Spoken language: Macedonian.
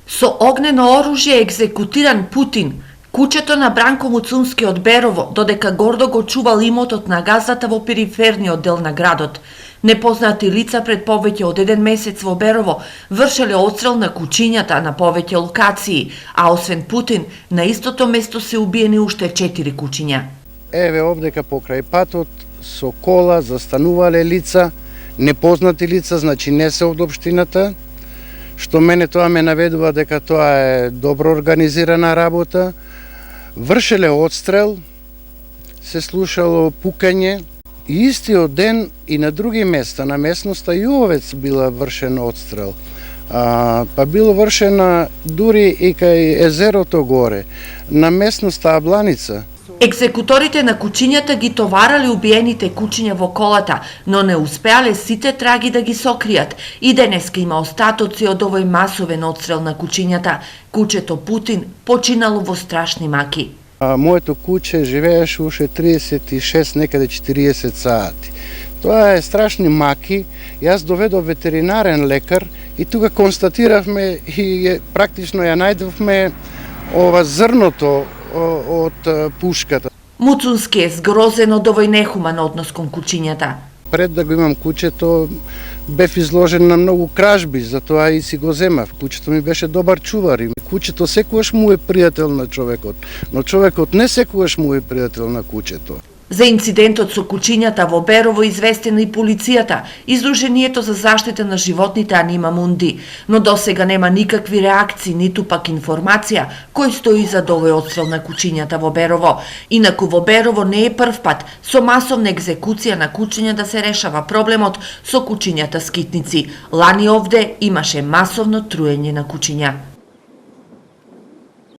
Со огнено оружје екзекутиран Путин. Куќето на Бранко Муцунски од Берово, додека гордо го чувал имотот на газата во периферниот дел на градот. Непознати лица пред повеќе од 1 месец во Берово вршеле отстрел на куќињата на повеќе локации, а освен Путин, на истото место се убиени уште 4 куќиња. Еве овдека покрај патот со кола застанувале лица, непознати лица, значи не се од општината, што мене тоа ме наведува дека тоа е добро организирана работа. Вршеле отстрел, се слушало пукање и истиот ден и на други места, на местноста Јовец била вршен отстрел. Па било вршена дури и кај езерото горе, на местноста Абланица. Екзекуторите на куќињата ги товарале убиените куќиња во колата, но не успеале сите траги да ги сокријат. И денеска има остатоци од овој масовен отстрел на куќињата. Куќето Путин починало во страшни маки. Моето куќе живееше уште 36, некаде 40 сати. Тоа е страшни маки. Јас доведов ветеринарен лекар и тука констатиравме и практично ја најдовме ова зрното од пушката. Муцунски е згрозен од овој нехуман однос кон куќињата. Пред да го имам куќето, бев изложен на многу кражби, затоа и си го земав. Куќето ми беше добар чувар и куќето секогаш му е пријател на човекот, но човекот не секогаш му е пријател на куќето. За инцидентот со куќињата во Берово известена и полицијата, Издруженијето за заштита на животните Анима Мунди, но досега нема никакви реакции, ниту пак информација кој стои за овој отстрел на куќињата во Берово. Инаку во Берово не е прв пат со масовна екзекуција на куќиња да се решава проблемот со куќињата скитници. Лани овде имаше масовно труење на куќиња.